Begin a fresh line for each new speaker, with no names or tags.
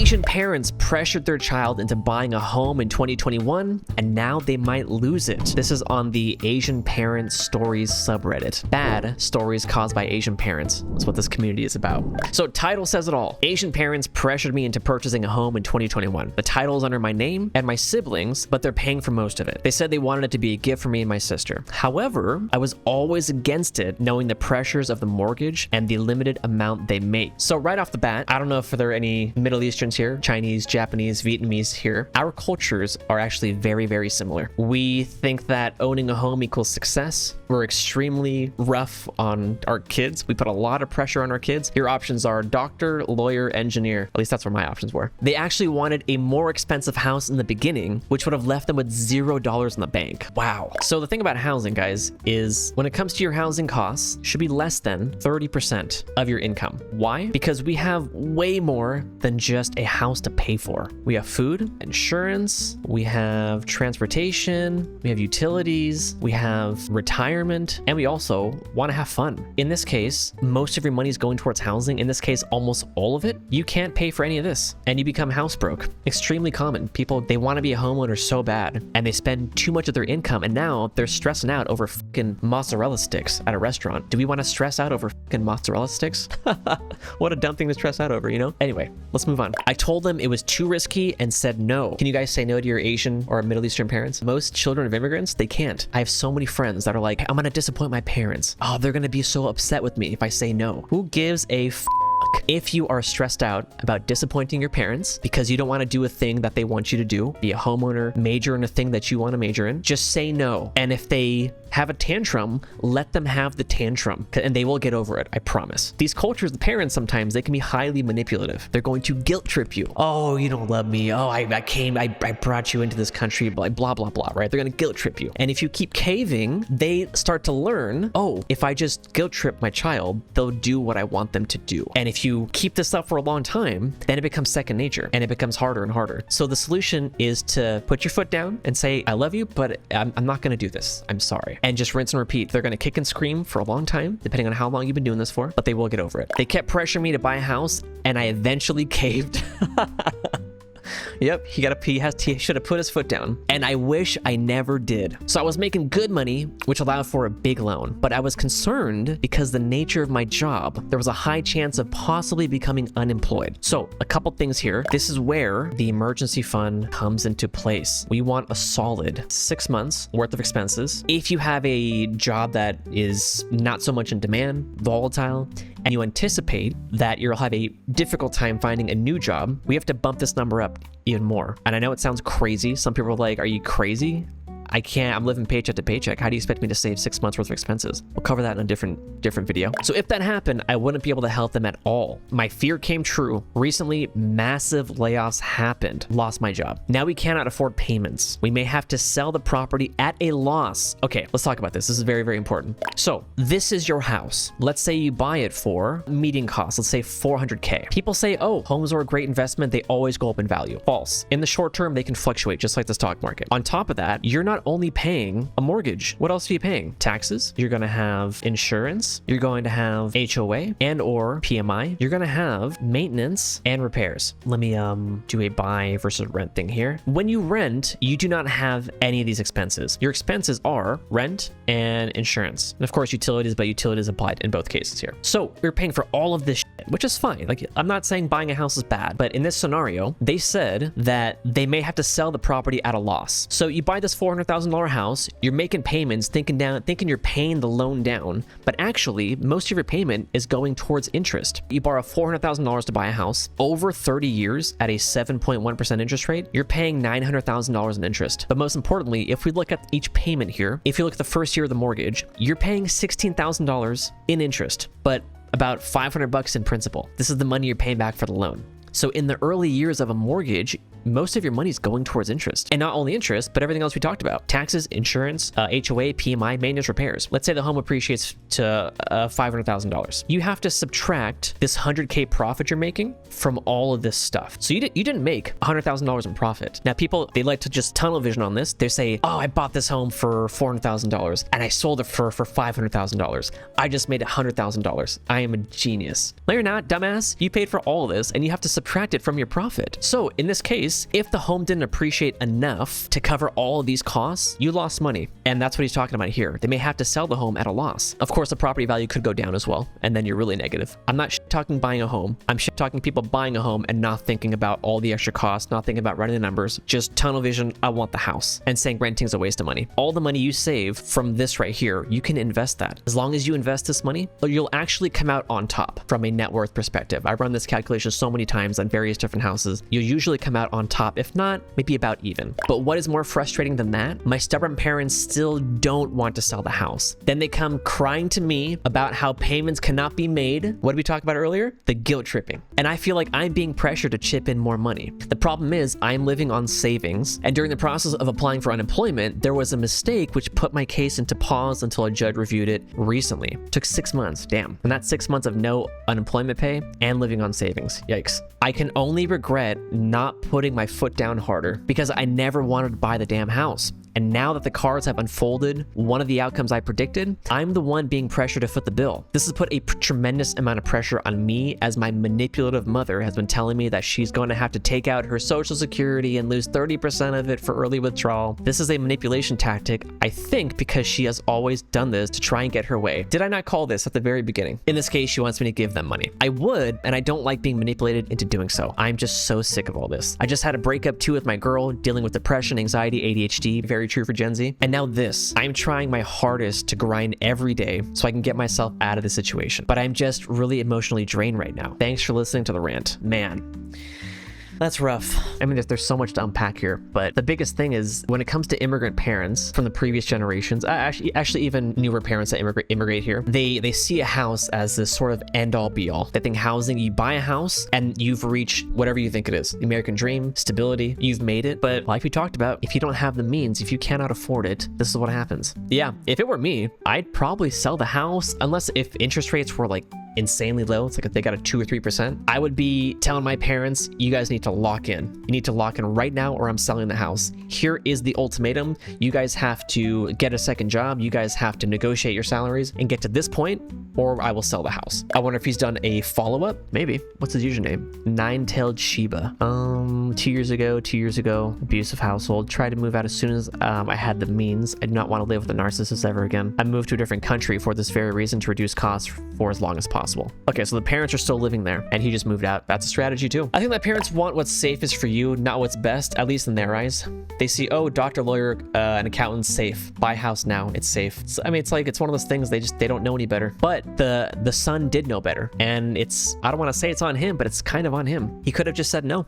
Asian parents pressured their child into buying a home in 2021, and now they might lose it. This is on the AsianParentStories subreddit. Bad stories caused by Asian parents is what this community is about. So title says it all. Asian parents pressured me into purchasing a home in 2021. The title is under my name and my siblings, but they're paying for most of it. They said they wanted it to be a gift for me and my sister. However, I was always against it, knowing the pressures of the mortgage and the limited amount they make. So right off the bat, I don't know if there are any Middle Easterns here, Chinese, Japanese, Vietnamese here. Our cultures are actually very, very similar. We think that owning a home equals success. We're extremely rough on our kids. We put a lot of pressure on our kids. Your options are doctor, lawyer, engineer. At least that's what my options were. They actually wanted a more expensive house in the beginning, which would have left them with $0 in the bank. Wow. So the thing about housing, guys, is when it comes to your housing costs, should be less than 30% of your income. Why? Because we have way more than just a house to pay for. We have food, insurance, we have transportation, we have utilities, we have retirement, and we also want to have fun. In this case, most of your money is going towards housing. In this case, almost all of it. You can't pay for any of this, and you become house broke. Extremely common. People, they want to be a homeowner so bad, and they spend too much of their income, and now they're stressing out over fucking mozzarella sticks at a restaurant. Do we want to stress out over fucking mozzarella sticks? What a dumb thing to stress out over, you know? Anyway, let's move on. I told them it was too risky and said no. Can you guys say no to your Asian or Middle Eastern parents? Most children of immigrants, they can't. I have so many friends that are like, I'm gonna disappoint my parents. Oh, they're gonna be so upset with me if I say no. Who gives a if you are stressed out about disappointing your parents because you don't want to do a thing that they want you to do, be a homeowner, major in a thing that you want to major in, just say no. And if they have a tantrum, let them have the tantrum, and they will get over it, I promise. These cultures, the parents, sometimes they can be highly manipulative. They're going to guilt trip you. Oh, you don't love me. Oh, I brought you into this country, blah, blah, blah, blah, right? They're going to guilt trip you. And if you keep caving, they start to learn, oh, if I just guilt trip my child, they'll do what I want them to do. And if you keep this up for a long time, then it becomes second nature and it becomes harder and harder. So the solution is to put your foot down and say, I love you, but I'm not going to do this. I'm sorry. And just rinse and repeat. They're going to kick and scream for a long time, depending on how long you've been doing this for, but they will get over it. They kept pressuring me to buy a house and I eventually caved. Yep, he should have put his foot down. And I wish I never did. So I was making good money, which allowed for a big loan. But I was concerned because the nature of my job, there was a high chance of possibly becoming unemployed. So a couple things here. This is where the emergency fund comes into place. We want a solid 6 months worth of expenses. If you have a job that is not so much in demand, volatile, and you anticipate that you'll have a difficult time finding a new job, we have to bump this number up even more. And I know it sounds crazy. Some people are like, are you crazy? I can't, I'm living paycheck to paycheck. How do you expect me to save 6 months worth of expenses? We'll cover that in a different video. So if that happened, I wouldn't be able to help them at all. My fear came true. Recently, massive layoffs happened. Lost my job. Now we cannot afford payments. We may have to sell the property at a loss. Okay, let's talk about this. This is very, very important. So this is your house. Let's say you buy it for median cost. Let's say $400K. People say, oh, homes are a great investment. They always go up in value. False. In the short term, they can fluctuate just like the stock market. On top of that, you're not only paying a mortgage. What else are you paying? Taxes. You're going to have insurance. You're going to have HOA and or PMI. You're going to have maintenance and repairs. Let me do a buy versus rent thing here. When you rent, you do not have any of these expenses. Your expenses are rent and insurance. And of course, utilities, but utilities applied in both cases here. So you're paying for all of this shit, which is fine. Like, I'm not saying buying a house is bad, but in this scenario, they said that they may have to sell the property at a loss. So you buy this $400,000 house, you're making payments, thinking you're paying the loan down, but actually most of your payment is going towards interest. You borrow $400,000 to buy a house over 30 years at a 7.1% interest rate, you're paying $900,000 in interest. But most importantly, if we look at each payment here, if you look at the first year of the mortgage, you're paying $16,000 in interest, but about $500 in principal. This is the money you're paying back for the loan. So in the early years of a mortgage, most of your money is going towards interest. And not only interest, but everything else we talked about. Taxes, insurance, HOA, PMI, maintenance, repairs. Let's say the home appreciates to $500,000. You have to subtract this 100K profit you're making from all of this stuff. So you didn't make $100,000 in profit. Now people, they like to just tunnel vision on this. They say, oh, I bought this home for $400,000 and I sold it for $500,000. I just made $100,000. I am a genius. No, you're not, dumbass. You paid for all of this and you have to subtract it from your profit. So in this case, if the home didn't appreciate enough to cover all of these costs, you lost money. And that's what he's talking about here. They may have to sell the home at a loss. Of course, the property value could go down as well, and then you're really negative. I'm not talking buying a home. I'm talking people buying a home and not thinking about all the extra costs, not thinking about running the numbers, just tunnel vision, I want the house, and saying renting's a waste of money. All the money you save from this right here, you can invest that. As long as you invest this money, you'll actually come out on top from a net worth perspective. I've run this calculation so many times on various different houses. You'll usually come out on top, if not, maybe about even. But what is more frustrating than that? My stubborn parents still don't want to sell the house. Then they come crying to me about how payments cannot be made. What did we talk about earlier? The guilt tripping. And I feel like I'm being pressured to chip in more money. The problem is I'm living on savings, and during the process of applying for unemployment, there was a mistake which put my case into pause until a judge reviewed it recently. It took 6 months, damn. And that's 6 months of no unemployment pay and living on savings. Yikes. I can only regret not putting my foot down harder because I never wanted to buy the damn house. And now that the cards have unfolded, one of the outcomes I predicted, I'm the one being pressured to foot the bill. This has put a tremendous amount of pressure on me, as my manipulative mother has been telling me that she's going to have to take out her Social Security and lose 30% of it for early withdrawal. This is a manipulation tactic, I think, because she has always done this to try and get her way. Did I not call this at the very beginning? In this case, she wants me to give them money. I would, and I don't like being manipulated into doing so. I'm just so sick of all this. I just had a breakup too with my girl, dealing with depression, anxiety, ADHD, very true for Gen Z. And now this. I'm trying my hardest to grind every day so I can get myself out of the situation. But I'm just really emotionally drained right now. Thanks for listening to the rant. Man. That's rough. I mean, there's so much to unpack here, but the biggest thing is when it comes to immigrant parents from the previous generations, actually even newer parents that immigrate here, they see a house as this sort of end-all be-all. They think housing, you buy a house and you've reached whatever you think it is. The American dream, stability, you've made it. But like we talked about, if you don't have the means, if you cannot afford it, this is what happens. Yeah, if it were me, I'd probably sell the house, unless if interest rates were like insanely low. It's like if they got a 2 or 3%, I would be telling my parents, you guys need to lock in. You need to lock in right now or I'm selling the house. Here is the ultimatum. You guys have to get a second job. You guys have to negotiate your salaries and get to this point, or I will sell the house. I wonder if he's done a follow-up. Maybe. What's his username? Nine-tailed Sheba. 2 years ago, abusive household. Tried to move out as soon as I had the means. I do not want to live with a narcissist ever again. I moved to a different country for this very reason, to reduce costs for as long as possible. Okay, so the parents are still living there and he just moved out. That's a strategy too. I think that parents want what's safest for you, not what's best, at least in their eyes. They see, oh, doctor, lawyer, an accountant's safe. Buy house now, it's safe. I mean, it's like, it's one of those things they don't know any better. But the son did know better. And I don't want to say it's on him, but it's kind of on him. He could have just said no.